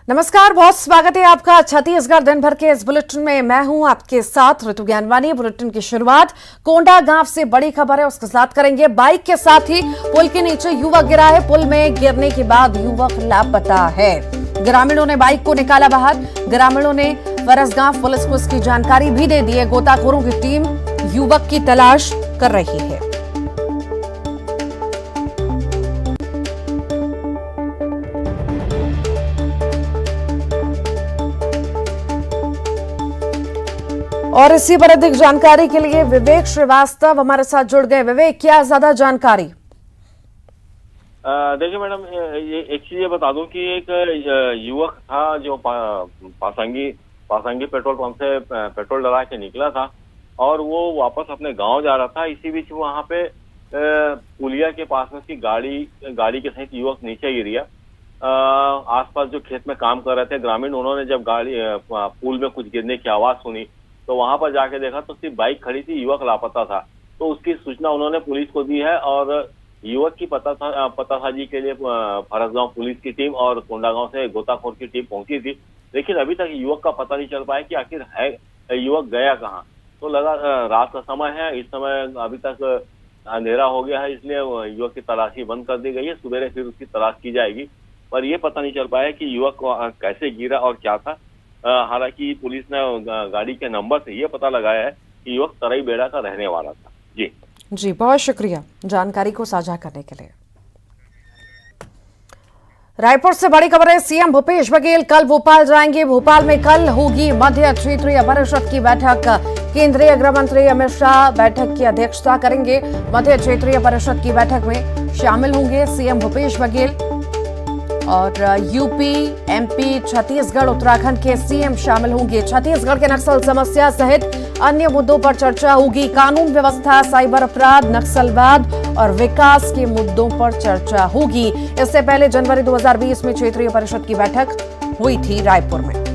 नमस्कार, बहुत स्वागत है आपका छत्तीसगढ़ दिन भर के इस बुलेटिन में। मैं हूं आपके साथ ऋतु ज्ञानवानी। बुलेटिन की शुरुआत कोंडा गांव से बड़ी खबर है, उसके साथ करेंगे। बाइक के साथ ही पुल के नीचे युवक गिरा है। पुल में गिरने के बाद युवक लापता है। ग्रामीणों ने बाइक को निकाला बाहर। ग्रामीणों ने फरसगांव पुलिस को इसकी जानकारी भी दे दी है। गोताखोरों की टीम युवक की तलाश कर रही है। और इसी पर अधिक जानकारी के लिए विवेक श्रीवास्तव हमारे साथ जुड़ गए। विवेक, क्या ज्यादा जानकारी? देखिए मैडम, एक चीज ये बता दूं कि एक युवक था जो पासंगी पेट्रोल पंप से पेट्रोल डला के निकला था और वो वापस अपने गांव जा रहा था। इसी बीच वहां पे पुलिया के पास में उसकी गाड़ी के सहित युवक नीचे गिर गया। आसपास जो खेत में काम कर रहे थे ग्रामीण, उन्होंने जब पुल में कुछ गिरने की आवाज सुनी तो वहां पर जाके देखा तो सिर्फ बाइक खड़ी थी, युवक लापता था। तो उसकी सूचना उन्होंने पुलिस को दी है और युवक की पतासाजी के लिए फरसगांव पुलिस की टीम और कोंडागांव से गोताखोर की टीम पहुंची थी। लेकिन अभी तक युवक का पता नहीं चल पाया कि आखिर है युवक गया कहाँ। तो लगा रात का समय है, इस समय अभी तक अंधेरा हो गया है, इसलिए युवक की तलाशी बंद कर दी गई है। सुबह फिर उसकी तलाश की जाएगी, पर यह पता नहीं चल पाया कि युवक कैसे गिरा और क्या था। हालांकि पुलिस ने गाड़ी के नंबर से यह पता लगाया है कि युवक तराई बेड़ा का रहने वाला था। जी, बहुत शुक्रिया जानकारी को साझा करने के लिए। रायपुर से बड़ी खबर है। सीएम भूपेश बघेल कल भोपाल जाएंगे। भोपाल में कल होगी मध्य क्षेत्रीय परिषद की बैठक। केंद्रीय गृह मंत्री अमित शाह बैठक की अध्यक्षता करेंगे। मध्य क्षेत्रीय परिषद की बैठक में शामिल होंगे सीएम भूपेश बघेल और यूपी, एमपी, छत्तीसगढ़, उत्तराखंड के सीएम शामिल होंगे। छत्तीसगढ़ के नक्सल समस्या सहित अन्य मुद्दों पर चर्चा होगी। कानून व्यवस्था, साइबर अपराध, नक्सलवाद और विकास के मुद्दों पर चर्चा होगी। इससे पहले जनवरी 2020 में क्षेत्रीय परिषद की बैठक हुई थी रायपुर में।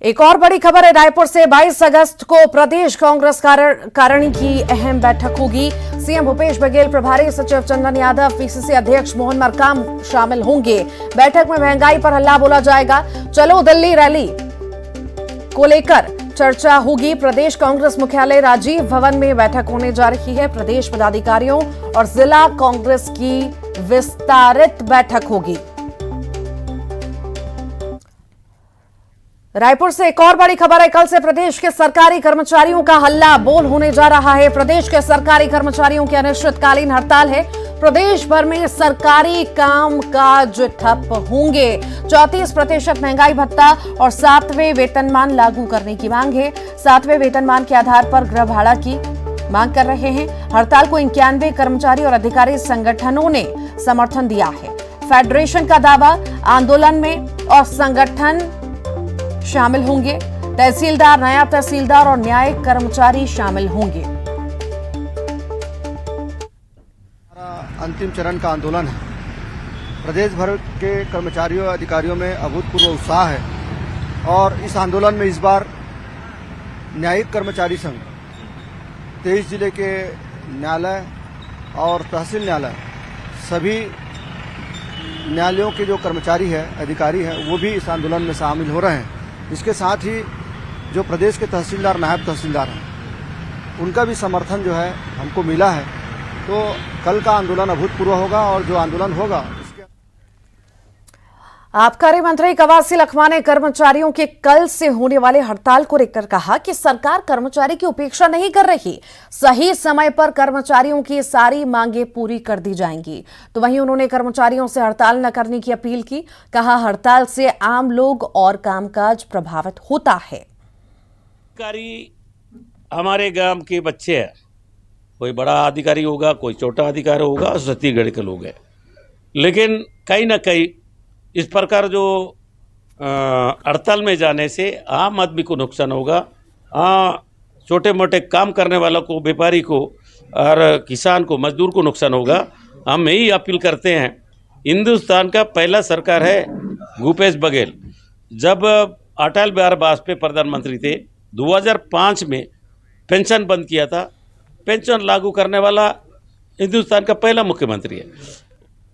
एक और बड़ी खबर है रायपुर से। 22 अगस्त को प्रदेश कांग्रेस कारिणी की अहम बैठक होगी। सीएम भूपेश बघेल, प्रभारी सचिव चंदन यादव, पीसीसी अध्यक्ष मोहन मरकाम शामिल होंगे। बैठक में महंगाई पर हल्ला बोला जाएगा। चलो दिल्ली रैली को लेकर चर्चा होगी। प्रदेश कांग्रेस मुख्यालय राजीव भवन में बैठक होने जा रही है। प्रदेश पदाधिकारियों और जिला कांग्रेस की विस्तारित बैठक होगी। रायपुर से एक और बड़ी खबर है। कल से प्रदेश के सरकारी कर्मचारियों का हल्ला बोल होने जा रहा है। प्रदेश के सरकारी कर्मचारियों की अनिश्चितकालीन हड़ताल है। प्रदेश भर में सरकारी कामकाज ठप होंगे। 34% महंगाई भत्ता और 7वें वेतनमान लागू करने की मांग है। 7वें वेतनमान के आधार पर गृह भाड़ा की मांग कर रहे हैं। हड़ताल को 91 कर्मचारी और अधिकारी संगठनों ने समर्थन दिया है। फेडरेशन का दावा, आंदोलन में और संगठन शामिल होंगे। तहसीलदार, नायब तहसीलदार और न्यायिक कर्मचारी शामिल होंगे। अंतिम चरण का आंदोलन है। प्रदेश भर के कर्मचारियों और अधिकारियों में अभूतपूर्व उत्साह है और इस आंदोलन में इस बार न्यायिक कर्मचारी संघ 23 जिले के न्यायालय और तहसील न्यायालय, सभी न्यायालयों के जो कर्मचारी है, अधिकारी हैं, वो भी इस आंदोलन में शामिल हो रहे हैं। इसके साथ ही जो प्रदेश के तहसीलदार, नायब तहसीलदार हैं, उनका भी समर्थन जो है हमको मिला है। तो कल का आंदोलन अभूतपूर्व होगा और जो आंदोलन होगा आबकारी मंत्री कवासी लखमा ने कर्मचारियों के कल से होने वाले हड़ताल को लेकर कहा कि सरकार कर्मचारी की उपेक्षा नहीं कर रही। सही समय पर कर्मचारियों की सारी मांगें पूरी कर दी जाएंगी। तो वहीं उन्होंने कर्मचारियों से हड़ताल न करने की अपील की। कहा, हड़ताल से आम लोग और कामकाज प्रभावित होता है। अधिकारी हमारे गांव के बच्चे हैं, कोई बड़ा अधिकारी होगा, कोई छोटा अधिकारी होगा, छत्तीसगढ़ के लोग हैं। लेकिन कहीं ना कहीं इस प्रकार जो हड़ताल में जाने से आम आदमी को नुकसान होगा। छोटे मोटे काम करने वालों को, व्यापारी को और किसान को, मजदूर को नुकसान होगा। हम यही अपील करते हैं। हिंदुस्तान का पहला सरकार है भूपेश बघेल। जब अटल बिहारी वाजपेयी प्रधानमंत्री थे, 2005 में पेंशन बंद किया था। पेंशन लागू करने वाला हिंदुस्तान का पहला मुख्यमंत्री है।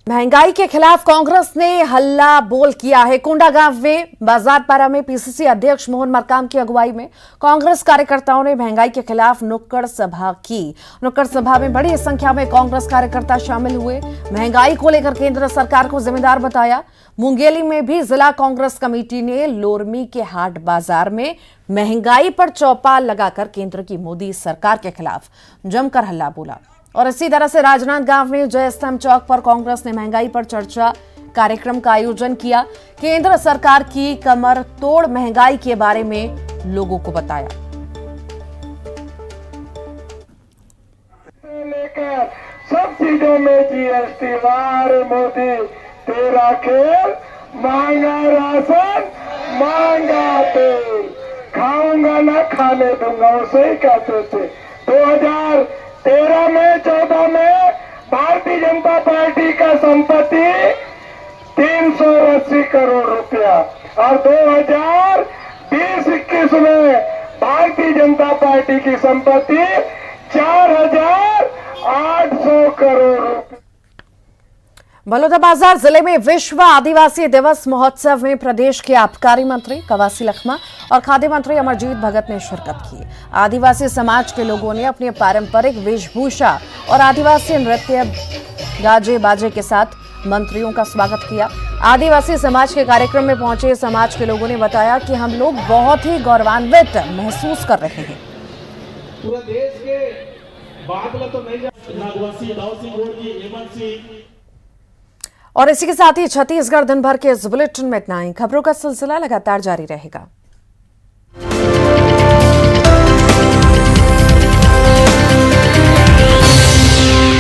महंगाई के खिलाफ कांग्रेस ने हल्ला बोल किया है। कोंडागांव में बाजारपारा में पीसीसी अध्यक्ष मोहन मरकाम की अगुवाई में कांग्रेस कार्यकर्ताओं ने महंगाई के खिलाफ नुक्कड़ सभा की। नुक्कड़ सभा में बड़ी संख्या में कांग्रेस कार्यकर्ता शामिल हुए। महंगाई को लेकर केंद्र सरकार को जिम्मेदार बताया। मुंगेली में भी जिला कांग्रेस कमेटी ने लोरमी के हाट बाजार में महंगाई पर चौपाल लगाकर केंद्र की मोदी सरकार के खिलाफ जमकर हल्ला बोला। और इसी तरह से राजनांदगांव में जय स्तंभ चौक पर कांग्रेस ने महंगाई पर चर्चा कार्यक्रम का आयोजन किया। केंद्र सरकार की कमर तोड़ महंगाई के बारे में लोगों को बताया। लेकर सब चीजों में जीएसटी वार मोदी तेरा खेल, मांगा राशन मांगा तेल, खाऊंगा ना खाने दूंगा, उसे ही कहते थे। 2013 में 14 में भारतीय जनता पार्टी का संपत्ति 380 करोड़ रुपया और 2020-21 में भारतीय जनता पार्टी की संपत्ति 4,800 करोड़ रुपया। बलौदाबाजार जिले में विश्व आदिवासी दिवस महोत्सव में प्रदेश के आबकारी मंत्री कवासी लखमा और खाद्य मंत्री अमरजीत भगत ने शिरकत की। आदिवासी समाज के लोगों ने अपनी पारंपरिक वेशभूषा और आदिवासी नृत्य गाजे बाजे के साथ मंत्रियों का स्वागत किया। आदिवासी समाज के कार्यक्रम में पहुंचे समाज के लोगों ने बताया कि हम लोग बहुत ही गौरवान्वित महसूस कर रहे हैं। पूरे देश के बादल तो नहीं आदिवासी और इसी के साथ ही छत्तीसगढ़ दिन भर के इस बुलेटिन में इतना ही। खबरों का सिलसिला लगातार जारी रहेगा।